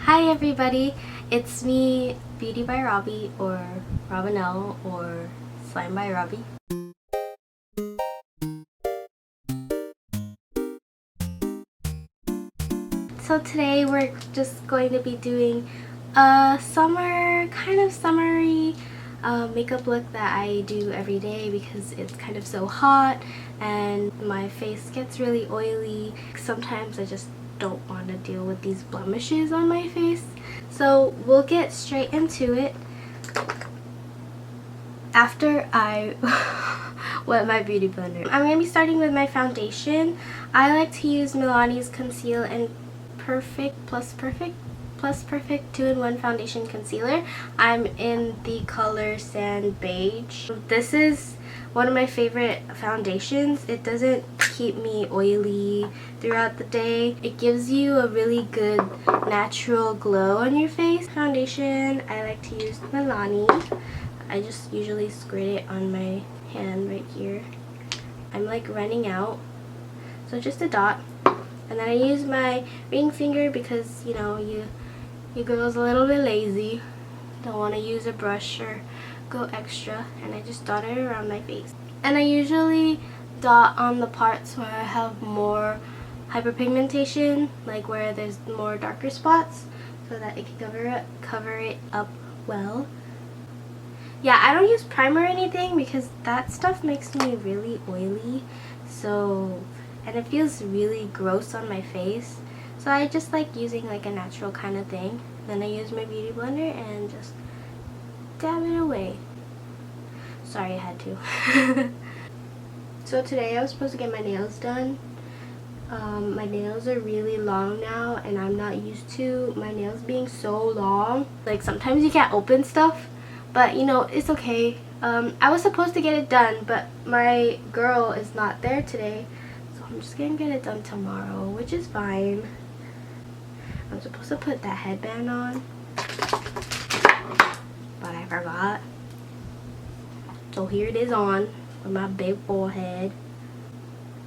Hi everybody, it's me, Beauty by Robbie, or Robinelle, or Slime by Robbie. So today we're just going to be doing a kind of summery makeup look that I do every day because it's kind of so hot and my face gets really oily. Sometimes I just don't want to deal with these blemishes on my face. So we'll get straight into it after I wet my beauty blender. I'm going to be starting with my foundation. I like to use Milani's Conceal and Perfect Plus Perfect 2-in-1 foundation concealer. I'm in the color Sand Beige. This is one of my favorite foundations. It doesn't keep me oily throughout the day. It gives you a really good natural glow on your face. Foundation, I like to use Milani. I just usually squirt it on my hand right here. I'm like running out, so just a dot. And then I use my ring finger because, you know, you girls a little bit lazy, don't want to use a brush or go extra, and I just dot it around my face. And I usually dot on the parts where I have more hyperpigmentation, like where there's more darker spots, so that it can cover it up well. Yeah, I don't use primer or anything because that stuff makes me really oily, and it feels really gross on my face. So I just like using like a natural kind of thing. Then I use my beauty blender and just dab it away. Sorry, I had to. So today I was supposed to get my nails done. My nails are really long now and I'm not used to my nails being so long. Like sometimes you can't open stuff, but you know, it's okay. I was supposed to get it done, but my girl is not there today. So I'm just gonna get it done tomorrow, which is fine. I'm supposed to put that headband on, but I forgot. So here it is on with my big forehead.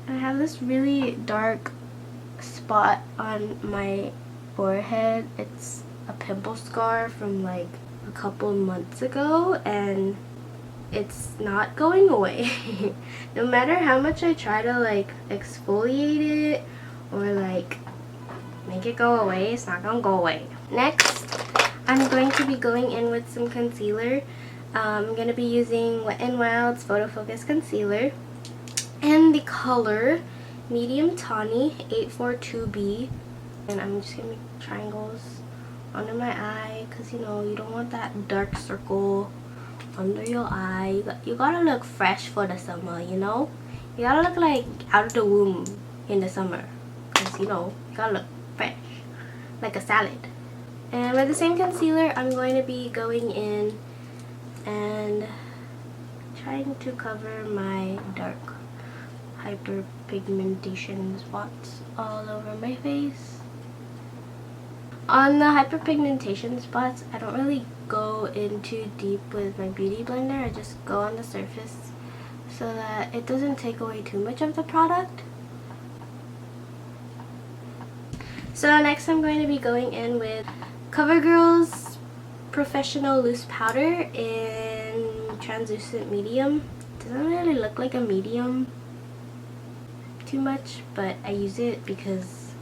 I have this really dark spot on my forehead. It's a pimple scar from like a couple months ago and it's not going away. No matter how much I try to like exfoliate it or like make it go away, it's not gonna go away. Next, I'm going to be going in with some concealer. I'm gonna be using Wet n Wild's Photo Focus Concealer and the color Medium Tawny 842B. And I'm just gonna make triangles under my eye because you know you don't want that dark circle under your eye. You gotta look fresh for the summer, you know? You gotta look like out of the womb in the summer because you know, you gotta look fresh, like a salad. And with the same concealer, I'm going to be going in and trying to cover my dark hyperpigmentation spots all over my face. On the hyperpigmentation spots, I don't really go in too deep with my beauty blender. I just go on the surface so that it doesn't take away too much of the product. So next I'm going to be going in with CoverGirl's Professional Loose Powder in translucent medium. Doesn't really look like a medium too much, but I use it because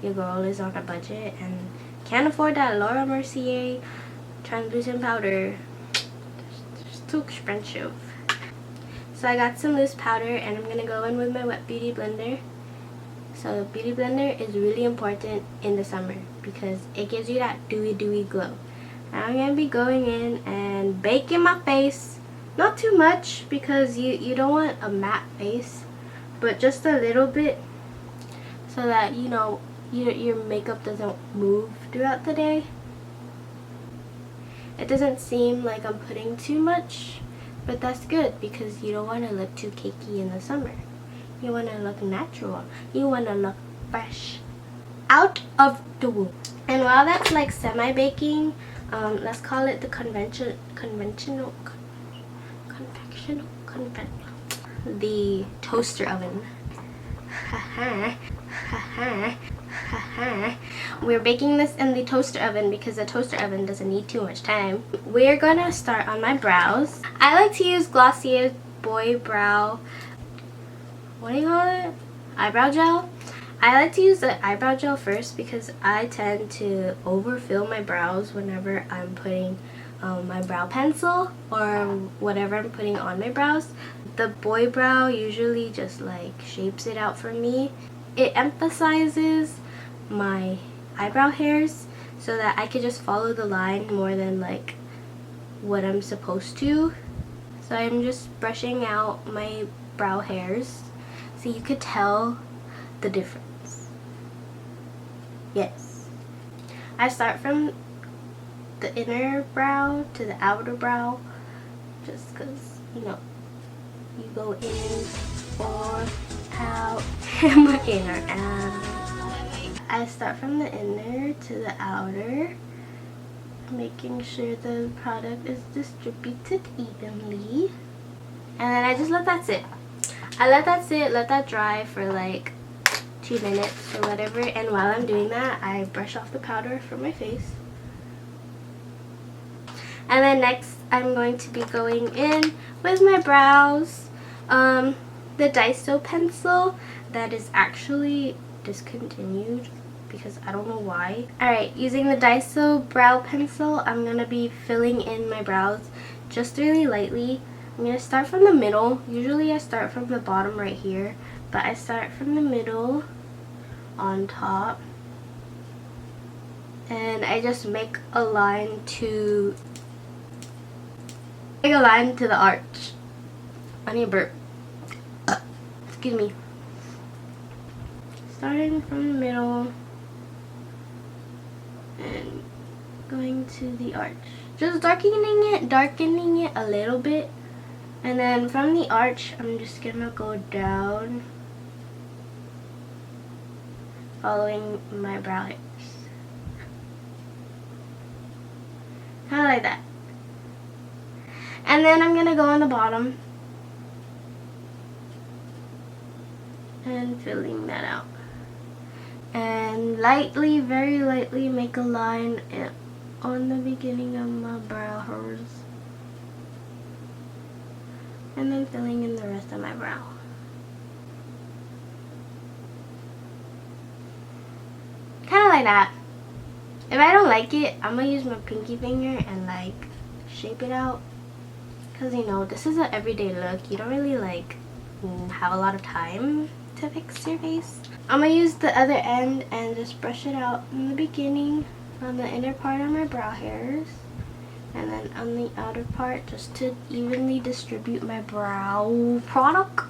your girl is on a budget and can't afford that Laura Mercier translucent powder. It's too expensive. So I got some loose powder and I'm gonna go in with my wet beauty blender. So beauty blender is really important in the summer because it gives you that dewy glow. And I'm gonna be going in and baking my face. Not too much because you don't want a matte face, but just a little bit so that you know your makeup doesn't move throughout the day. It doesn't seem like I'm putting too much, but that's good because you don't want to look too cakey in the summer. You want to look natural. You want to look fresh out of the womb. And while that's like semi-baking, let's call it the the toaster oven. We're baking this in the toaster oven because the toaster oven doesn't need too much time. We're gonna start on my brows. I like to use Glossier Boy Brow, what do you call it? Eyebrow gel. I like to use the eyebrow gel first because I tend to overfill my brows whenever I'm putting my brow pencil or whatever I'm putting on my brows. The boy brow usually just like shapes it out for me. It emphasizes my eyebrow hairs so that I could just follow the line more than like what I'm supposed to. So I'm just brushing out my brow hairs so you could tell the difference. Yes. I start from the inner brow to the outer brow just because, you know, you go in or out. My inner out. I start from the inner to the outer, making sure the product is distributed evenly. And then I just let that sit. I let that sit, let that dry for like 2 minutes or whatever. And while I'm doing that, I brush off the powder from my face. And then next, I'm going to be going in with my brows. The Daiso pencil that is actually discontinued because I don't know why. Alright, using the Daiso brow pencil, I'm going to be filling in my brows just really lightly. I'm going to start from the middle. Usually I start from the bottom right here, but I start from the middle on top. And I just make a line to the arch. I need a burp. Excuse me. Starting from the middle and going to the arch. Just darkening it a little bit. And then from the arch, I'm just gonna go down, following my brow hairs. Kind of like that. And then I'm gonna go on the bottom and filling that out. And lightly, very lightly make a line on the beginning of my brow hairs. And then filling in the rest of my brow. Kind of like that. If I don't like it, I'm gonna use my pinky finger and like shape it out. Because you know, this is an everyday look. You don't really like have a lot of time to fix your face. I'm gonna use the other end and just brush it out in the beginning on the inner part of my brow hairs. And then on the outer part just to evenly distribute my brow product.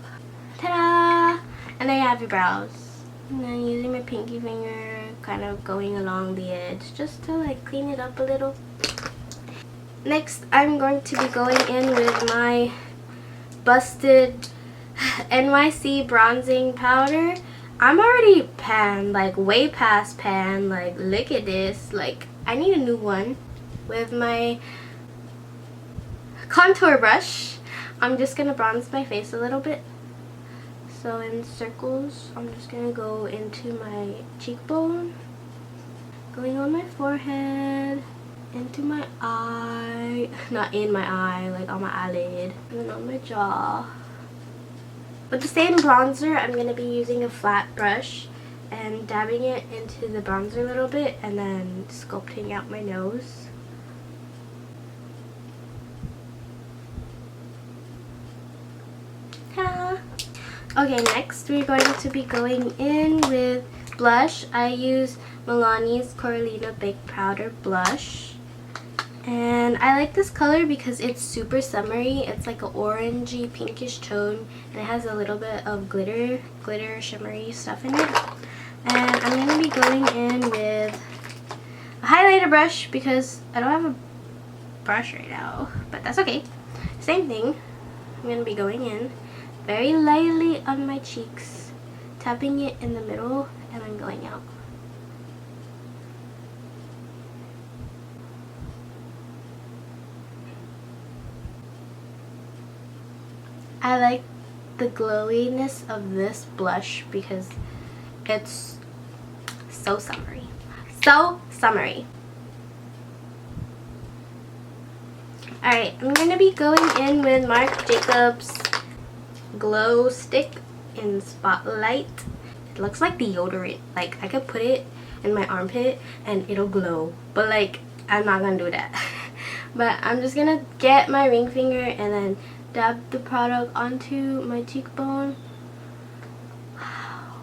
Ta-da! And there you have your brows. And then using my pinky finger, kind of going along the edge just to like clean it up a little. Next, I'm going to be going in with my Busted NYC bronzing powder. I'm already pan, like way past pan. Like, look at this. Like, I need a new one. With my contour brush, I'm just gonna bronze my face a little bit. So in circles, I'm just gonna go into my cheekbone, going on my forehead, into my eye, not in my eye, like on my eyelid, and then on my jaw. With the same bronzer, I'm gonna be using a flat brush and dabbing it into the bronzer a little bit and then sculpting out my nose. Okay, next we're going to be going in with blush. I use Milani's Coralina Baked Powder Blush. And I like this color because it's super summery. It's like an orangey pinkish tone. And it has a little bit of glitter shimmery stuff in it. And I'm going to be going in with a highlighter brush because I don't have a brush right now. But that's okay. Same thing. I'm going to be going in very lightly on my cheeks, tapping it in the middle and then going out. I like the glowiness of this blush because it's so summery. So summery. Alright, I'm going to be going in with Marc Jacobs Glow Stick in Spotlight. It looks like deodorant. Like, I could put it in my armpit and it'll glow. But like, I'm not going to do that. But I'm just going to get my ring finger and then dab the product onto my cheekbone. Wow.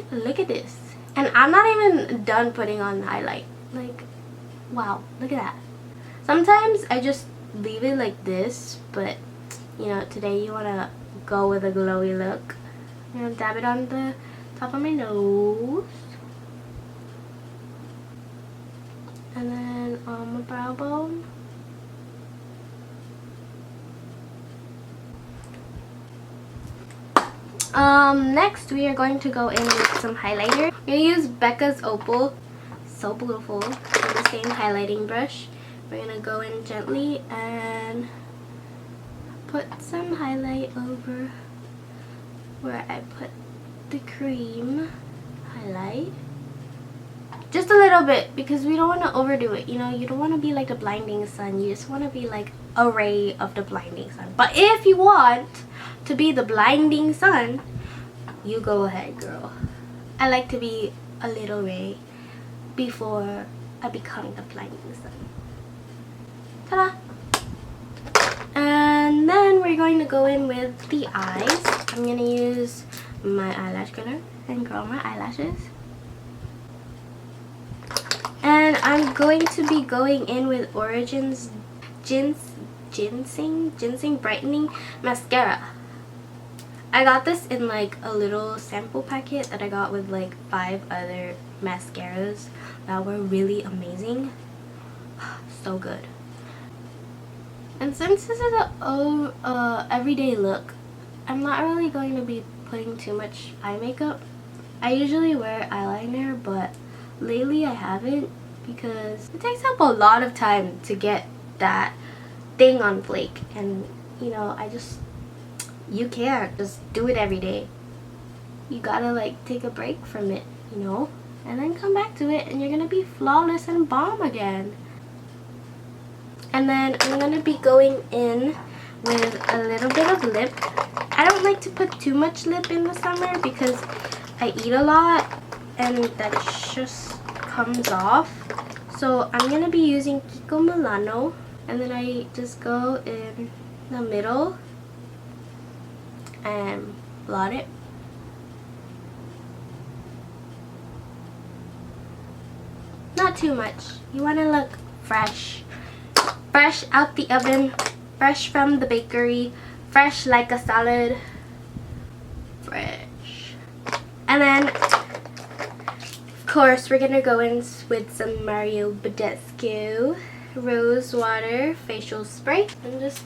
Look at this. And I'm not even done putting on the highlight. Like, wow, look at that. Sometimes I just leave it like this, but you know, today you want to go with a glowy look. I'm going to dab it on the top of my nose. And then on my brow bone. Next we are going to go in with some highlighter. I'm going to use Becca's Opal. So beautiful. With the same highlighting brush. We're going to go in gently and put some highlight over where I put the cream highlight. Just a little bit, because we don't want to overdo it. You know, you don't want to be like the blinding sun. You just want to be like a ray of the blinding sun. But if you want to be the blinding sun, you go ahead, girl. I like to be a little ray before I become the blinding sun. Ta-da! And then we're going to go in with the eyes. I'm going to use my eyelash curler and curl my eyelashes. And I'm going to be going in with Origin's Ginseng Brightening Mascara. I got this in like a little sample packet that I got with like 5 other mascaras that were really amazing. So good. And since this is a everyday look, I'm not really going to be putting too much eye makeup. I usually wear eyeliner, but lately I haven't because it takes up a lot of time to get that thing on flake. And you know, you can't just do it every day. You gotta like take a break from it, you know, and then come back to it and you're gonna be flawless and bomb again. And then I'm going to be going in with a little bit of lip. I don't like to put too much lip in the summer because I eat a lot and that just comes off. So I'm going to be using Kiko Milano. And then I just go in the middle and blot it. Not too much. You want to look fresh. Fresh out the oven, fresh from the bakery, fresh like a salad, fresh. And then, of course, we're gonna go in with some Mario Badescu Rose Water Facial Spray. And just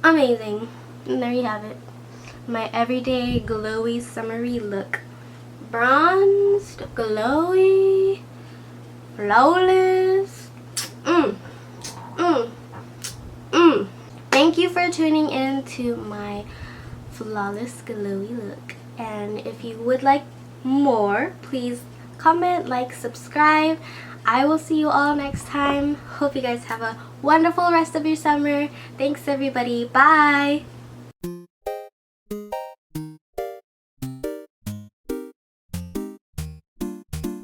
amazing. And there you have it. My everyday glowy summery look. Bronzed, glowy, flawless. Thank you for tuning in to my flawless glowy look. And if you would like more, please comment, like, subscribe. I will see you all next time. Hope you guys have a wonderful rest of your summer. Thanks everybody. Bye.